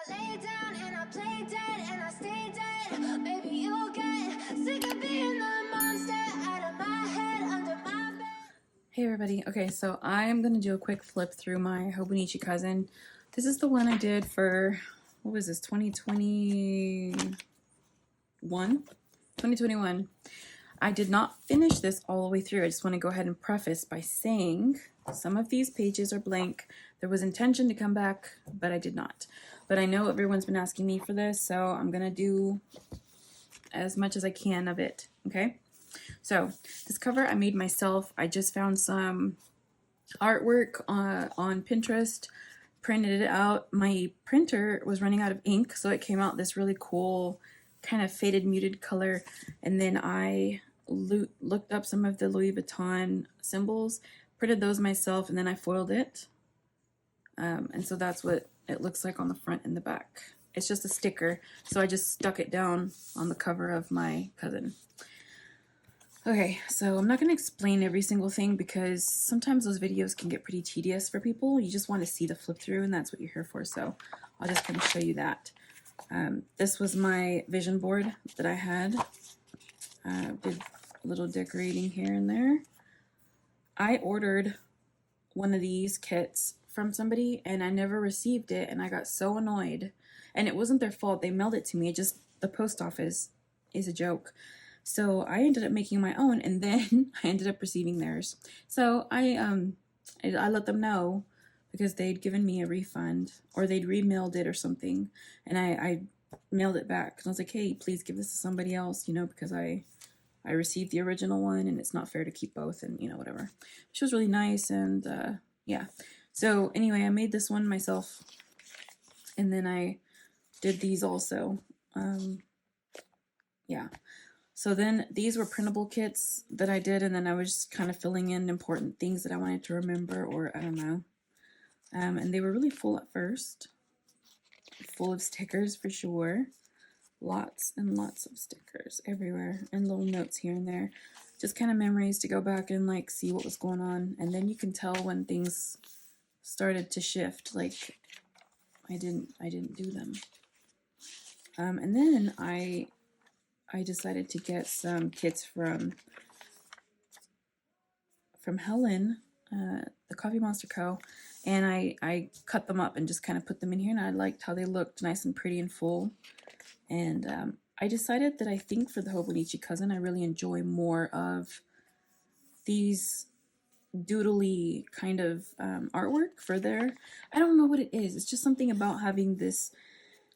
lay down and I play dead and I stay dead. Maybe you'll get sick of being the monster out of my head, under my bed. Hey everybody. Okay, so I'm gonna do a quick flip through my Hobonichi Cousin. This is the one I did for, what was this, 2021? 2021. I did not finish this all the way through. I just want to go ahead and preface by saying some of these pages are blank. There was intention to come back, but I did not. But I know everyone's been asking me for this, so I'm going to do as much as I can of it, okay? So this cover I made myself. I just found some artwork on Pinterest, printed it out. My printer was running out of ink, so it came out this really cool kind of faded muted color, and then I looked up some of the Louis Vuitton symbols, printed those myself, and then I foiled it. And so that's what it looks like on the front and the back. It's just a sticker, so I just stuck it down on the cover of my cousin. Okay, so I'm not going to explain every single thing because sometimes those videos can get pretty tedious for people. You just want to see the flip through, and that's what you're here for, so I'll just kind of show you that. This was my vision board that I had. Did a little decorating here and there. I ordered one of these kits from somebody and I never received it, and I got so annoyed. And it wasn't their fault. They mailed it to me. It just, the post office is a joke. So I ended up making my own, and then I ended up receiving theirs. So I let them know because they'd given me a refund, or they'd remailed it or something, and I mailed it back. And I was like, hey, please give this to somebody else, you know, because I received the original one and it's not fair to keep both, and you know, whatever. She was really nice, and yeah. So anyway, I made this one myself, and then I did these also. Yeah. So then these were printable kits that I did, and then I was just kind of filling in important things that I wanted to remember, or I don't know. And they were really full at first. Full of stickers for sure. Lots and lots of stickers everywhere, and little notes here and there. Just kind of memories to go back and like see what was going on. And then you can tell when things started to shift, like I didn't do them. And then I decided to get some kits from Helen, the Coffee Monster Co. And I cut them up and just kind of put them in here, and I liked how they looked nice and pretty and full. And I decided that I think for the Hobonichi Cousin, I really enjoy more of these doodly kind of artwork for their, I don't know what it is. It's just something about having this,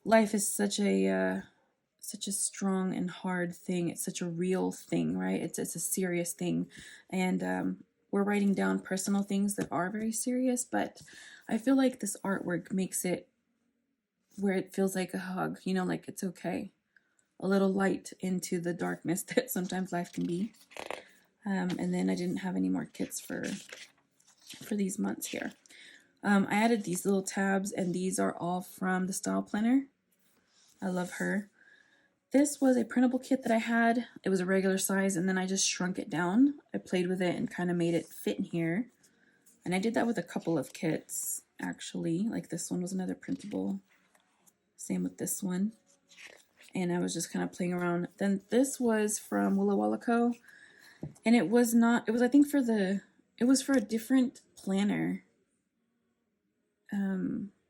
life is such a strong and hard thing. It's such a real thing, right? It's a serious thing. And we're writing down personal things that are very serious, but I feel like this artwork makes it where it feels like a hug, you know, like it's okay. A little light into the darkness that sometimes life can be. And then I didn't have any more kits for these months here. I added these little tabs, and these are all from the Style Planner. I love her. This was a printable kit that I had. It was a regular size, and then I just shrunk it down. I played with it and kind of made it fit in here. And I did that with a couple of kits, actually. Like this one was another printable. Same with this one. And I was just kind of playing around. Then this was from Robo Roku. And it was not, it was, I think, it was for a different planner.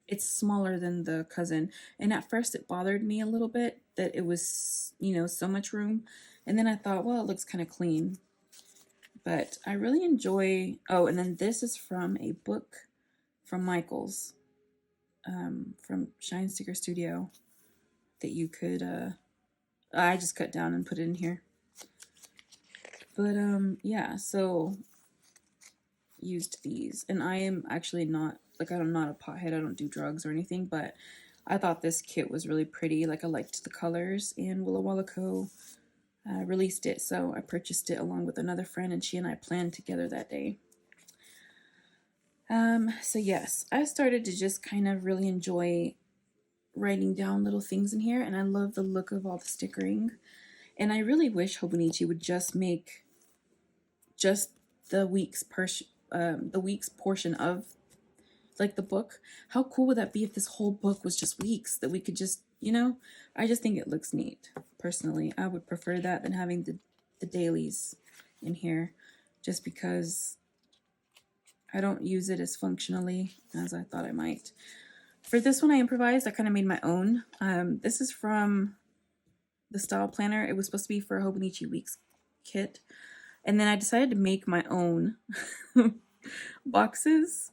It's smaller than the Cousin. And at first it bothered me a little bit that it was, you know, so much room. And then I thought, well, it looks kind of clean. But I really enjoy, oh, and then this is from a book from Michael's, from Shine Sticker Studio, that you could, I just cut down and put it in here. But yeah, so used these, and I am actually not, like, I'm not a pothead, I don't do drugs or anything, but I thought this kit was really pretty. Like, I liked the colors, and Robo Roku released it, so I purchased it along with another friend, and she and I planned together that day. So yes, I started to just kind of really enjoy writing down little things in here, and I love the look of all the stickering. And I really wish Hobonichi would just make just the week's portion of like the book. How cool would that be if this whole book was just weeks that we could just, you know? I just think it looks neat. Personally, I would prefer that than having the dailies in here, just because I don't use it as functionally as I thought I might. For this one, I improvised. I kind of made my own. This is from the Style Planner. It was supposed to be for a Hobonichi Weeks kit. And then I decided to make my own boxes.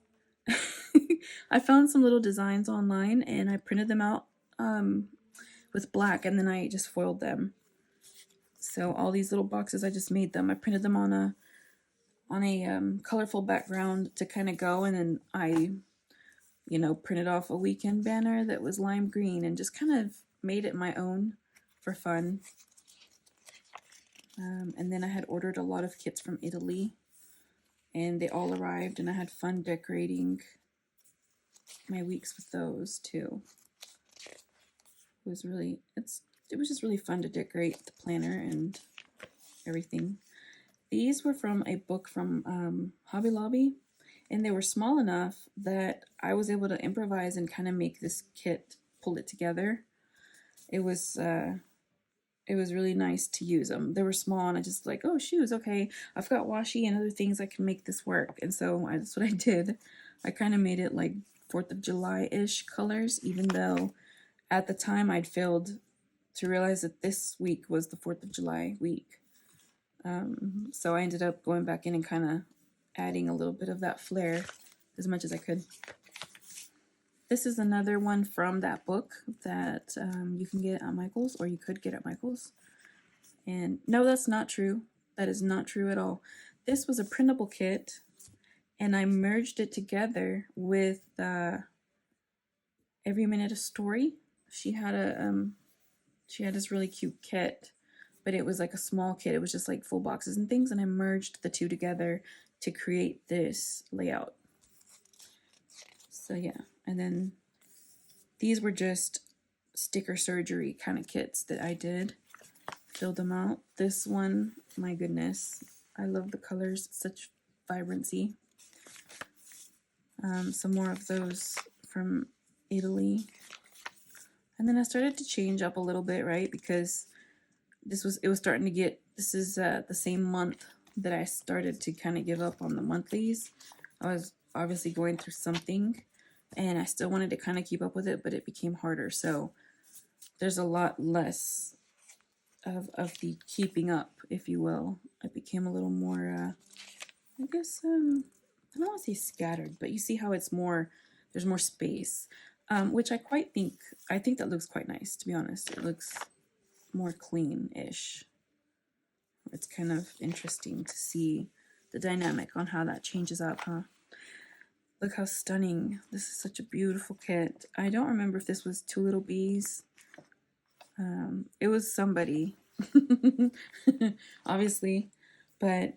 I found some little designs online and I printed them out with black, and then I just foiled them. So all these little boxes, I just made them. I printed them on a colorful background to kind of go, and then I, you know, printed off a weekend banner that was lime green and just kind of made it my own for fun. And then I had ordered a lot of kits from Italy, and they all arrived, and I had fun decorating my weeks with those too. It was just really fun to decorate the planner and everything. These were from a book from Hobby Lobby, and they were small enough that I was able to improvise and kind of make this kit, pull it together. It was really nice to use them. They were small, and I just like, oh, shoes, okay, I've got washi and other things, I can make this work. And so that's what I did. I kind of made it like 4th of July-ish colors, even though at the time I'd failed to realize that this week was the 4th of July week. So I ended up going back in and kind of adding a little bit of that flair as much as I could. This is another one from that book that you can get at Michael's, or you could get at Michael's. And no, that's not true. That is not true at all. This was a printable kit, and I merged it together with Every Minute a Story. She had this really cute kit, but it was like a small kit. It was just like full boxes and things, and I merged the two together to create this layout. So yeah, and then these were just sticker surgery kind of kits that I did. Filled them out. This one, my goodness, I love the colors, such vibrancy. Some more of those from Italy. And then I started to change up a little bit, right? Because this is the same month that I started to kind of give up on the monthlies. I was obviously going through something, and I still wanted to kind of keep up with it, but it became harder. So there's a lot less of the keeping up, if you will. It became a little more, I guess, I don't want to say scattered, but you see how there's more space, which I think that looks quite nice, to be honest. It looks more clean-ish. It's kind of interesting to see the dynamic on how that changes up, huh? Look how stunning. This is such a beautiful kit. I don't remember if this was Two Little Bees. It was somebody, obviously. But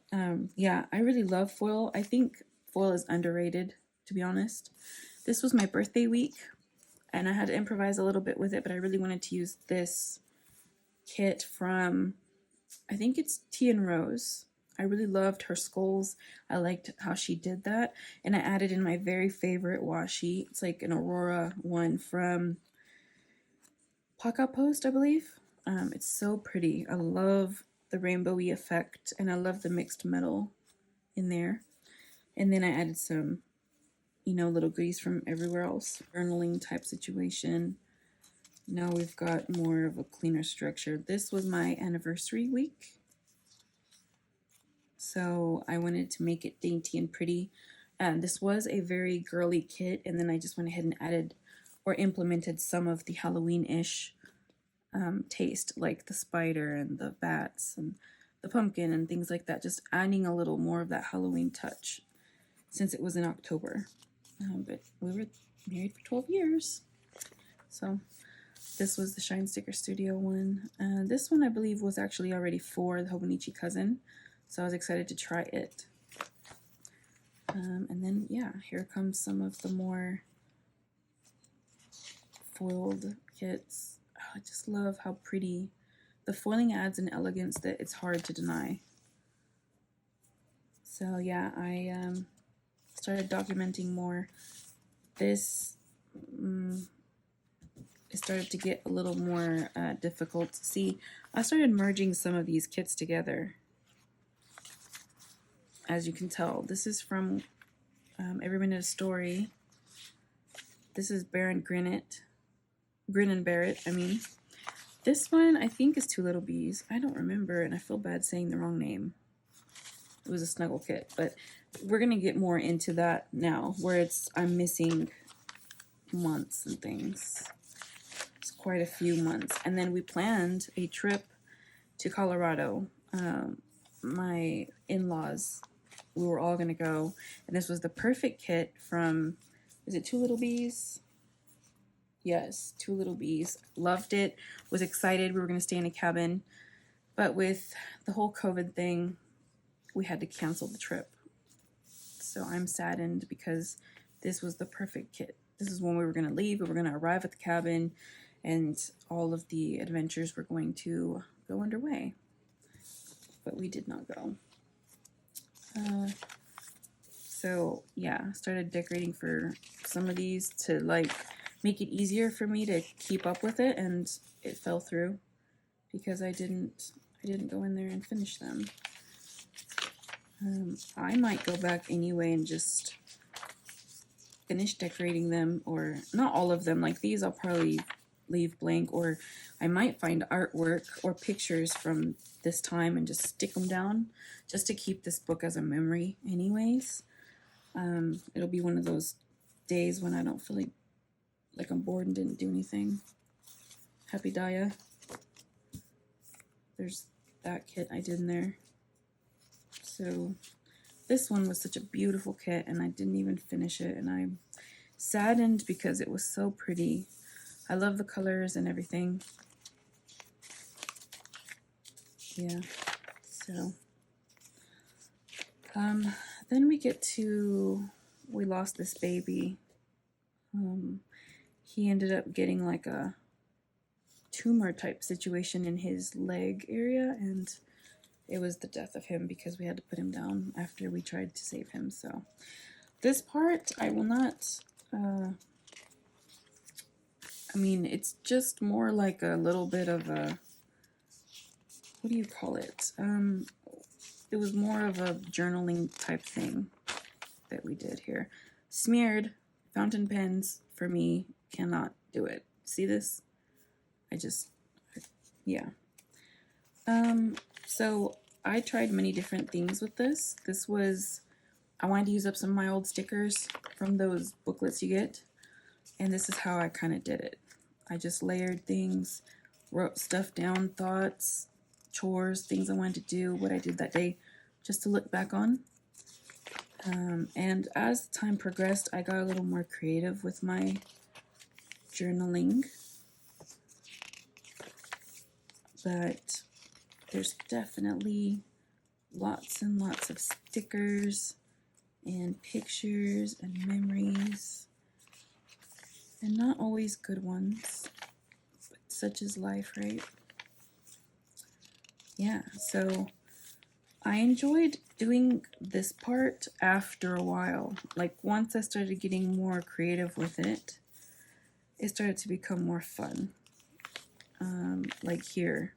yeah, I really love foil. I think foil is underrated, to be honest. This was my birthday week, and I had to improvise a little bit with it, but I really wanted to use this kit from, I think it's Tea and Rose. I really loved her skulls. I liked how she did that. And I added in my very favorite washi. It's like an Aurora one from Pocket Post, I believe. It's so pretty. I love the rainbowy effect, and I love the mixed metal in there. And then I added some, little goodies from everywhere else. Journaling type situation. Now we've got more of a cleaner structure. This was my anniversary week, so I wanted to make it dainty and pretty. And this was a very girly kit, and then I just went ahead and added or implemented some of the Halloween-ish taste, like the spider and the bats and the pumpkin and things like that, just adding a little more of that Halloween touch since it was in October. But we were married for 12 years. So this was the Shine Sticker Studio one. This one I believe was actually already for the Hobonichi Cousin, so I was excited to try it. And then, yeah, here comes some of the more foiled kits. Oh, I just love how pretty. The foiling adds an elegance that it's hard to deny. So yeah, I started documenting more this, it started to get a little more difficult. See, I started merging some of these kits together. As you can tell, this is from Every Minute a Story. This is Grin and Barrett, I mean. This one, I think, is Two Little Bees. I don't remember, and I feel bad saying the wrong name. It was a snuggle kit, but we're going to get more into that now, where I'm missing months and things. It's quite a few months. And then we planned a trip to Colorado. My in-laws, we were all going to go, and this was the perfect kit from, is it Two Little Bees? Yes, Two Little Bees. Loved it. Was excited. We were going to stay in a cabin. But with the whole COVID thing, we had to cancel the trip. So I'm saddened because this was the perfect kit. This is when we were going to leave. We were going to arrive at the cabin, and all of the adventures were going to go underway. But we did not go. So yeah, started decorating for some of these to like make it easier for me to keep up with it, and it fell through because I didn't go in there and finish them. I might go back anyway and just finish decorating them, or not all of them. Like these I'll probably leave blank, or I might find artwork or pictures from this time and just stick them down just to keep this book as a memory anyways. It'll be one of those days when I don't feel like I'm bored and didn't do anything. Happy Daya. There's that kit I did in there. So this one was such a beautiful kit, and I didn't even finish it, and I'm saddened because it was so pretty. I love the colors and everything. Yeah, so then we get to, we lost this baby. He ended up getting like a tumor type situation in his leg area, and it was the death of him because we had to put him down after we tried to save him. So this part I will not, I mean, it's just more like a little bit of a, what do you call it? It was more of a journaling type thing that we did here. Smeared fountain pens for me cannot do it. See this? Yeah. So I tried many different things with this. This was, I wanted to use up some of my old stickers from those booklets you get, and this is how I kind of did it. I just layered things, wrote stuff down, thoughts, chores, things I wanted to do, what I did that day, just to look back on. And as time progressed, I got a little more creative with my journaling. But there's definitely lots and lots of stickers and pictures and memories, and not always good ones, but such is life, right? Yeah, so I enjoyed doing this part after a while. Like once I started getting more creative with it, it started to become more fun. Like here,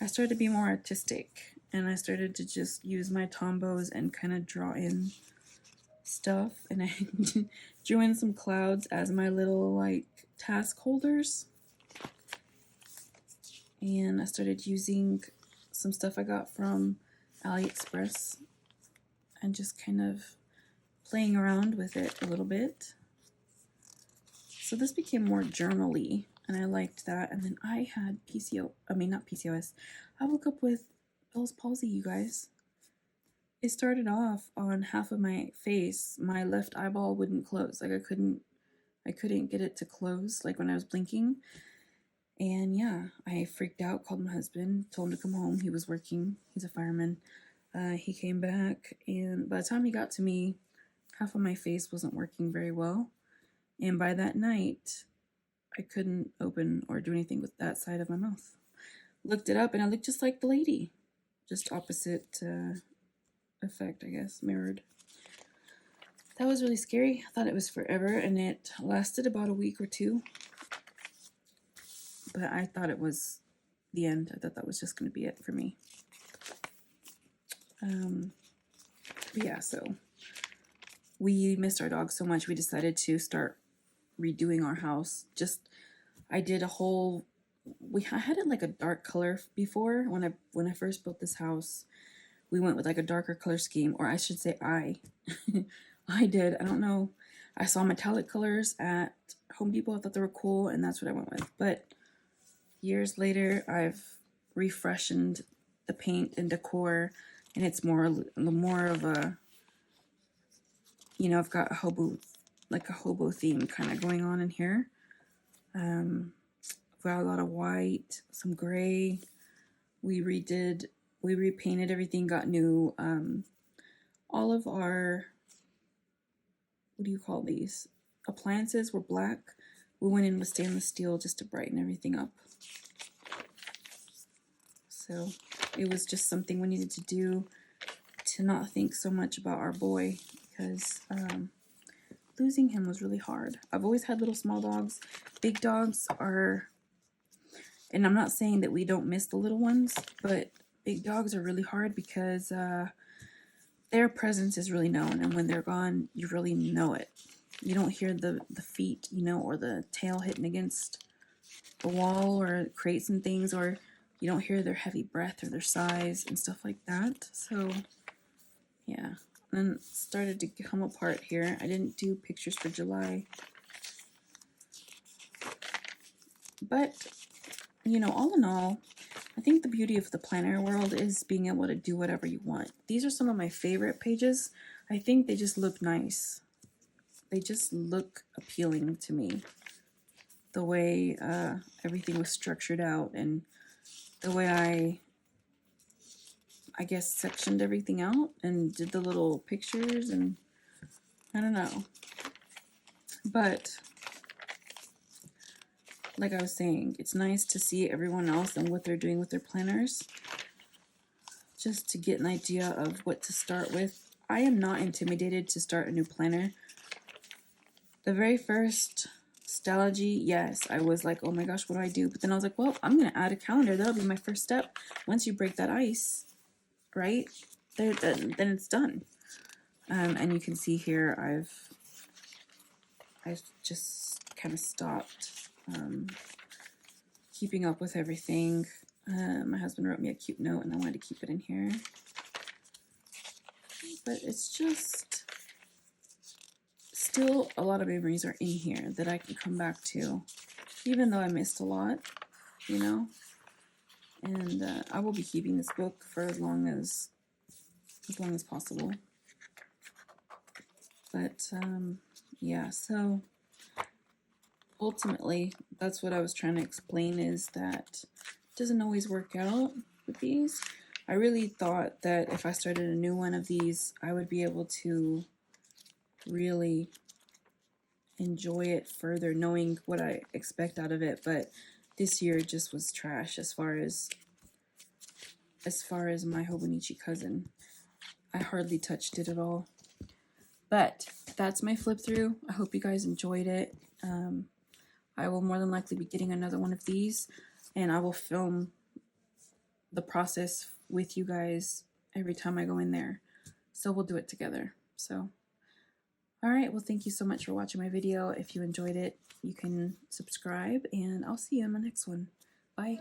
I started to be more artistic, and I started to just use my Tombos and kind of draw in stuff, and I drew in some clouds as my little like task holders, and I started using some stuff I got from AliExpress and just kind of playing around with it a little bit. So this became more journal-y, and I liked that. And then I had not PCOS. I woke up with Bell's palsy, you guys. It started off on half of my face. My left eyeball wouldn't close. Like I couldn't get it to close, like when I was blinking. And yeah, I freaked out, called my husband, told him to come home. He was working. He's a fireman. He came back, and by the time he got to me, half of my face wasn't working very well. And by that night, I couldn't open or do anything with that side of my mouth. Looked it up, and I looked just like the lady. Just opposite effect, I guess, mirrored. That was really scary. I thought it was forever, and it lasted about a week or two. But I thought it was the end. I thought that was just going to be it for me. Yeah, so we missed our dog so much, we decided to start redoing our house. I did a whole, I had it like a dark color before. When I first built this house, we went with like a darker color scheme, or I should say I did. I don't know. I saw metallic colors at Home Depot. I thought they were cool, and that's what I went with. But years later, I've refreshened the paint and decor, and it's more of a, you know, I've got a hobo theme kind of going on in here. We've got a lot of white, some gray. We repainted everything, got new, all of our, what do you call these? Appliances were black. We went in with stainless steel just to brighten everything up. So it was just something we needed to do to not think so much about our boy, because losing him was really hard. I've always had little small dogs. Big dogs are, and I'm not saying that we don't miss the little ones, but big dogs are really hard because their presence is really known, and when they're gone, you really know it. You don't hear the feet, you know, or the tail hitting against the wall or crates and things, or you don't hear their heavy breath or their sighs and stuff like that. So yeah, and it started to come apart here. I didn't do pictures for July, but you know, all in all, I think the beauty of the planner world is being able to do whatever you want. These are some of my favorite pages. I think they just look nice. They just look appealing to me. The way everything was structured out, and the way I guess sectioned everything out and did the little pictures, and I don't know. But like I was saying, it's nice to see everyone else and what they're doing with their planners, just to get an idea of what to start with. I am not intimidated to start a new planner. The very first Stalogy, yes, I was like, oh my gosh, what do I do? But then I was like, well, I'm going to add a calendar. That'll be my first step. Once you break that ice, right, then it's done. And you can see here, I've just kind of stopped keeping up with everything. My husband wrote me a cute note, and I wanted to keep it in here. But it's just still a lot of memories are in here that I can come back to, even though I missed a lot, you know. And I will be keeping this book for as long as possible. But yeah, so ultimately, that's what I was trying to explain, is that it doesn't always work out with these. I really thought that if I started a new one of these, I would be able to really enjoy it further, knowing what I expect out of it. But this year just was trash as far as my Hobonichi Cousin. I hardly touched it at all. But that's my flip through. I hope you guys enjoyed it. I will more than likely be getting another one of these, and I will film the process with you guys every time I go in there. So we'll do it together. So, all right. Well, thank you so much for watching my video. If you enjoyed it, you can subscribe, and I'll see you in my next one. Bye.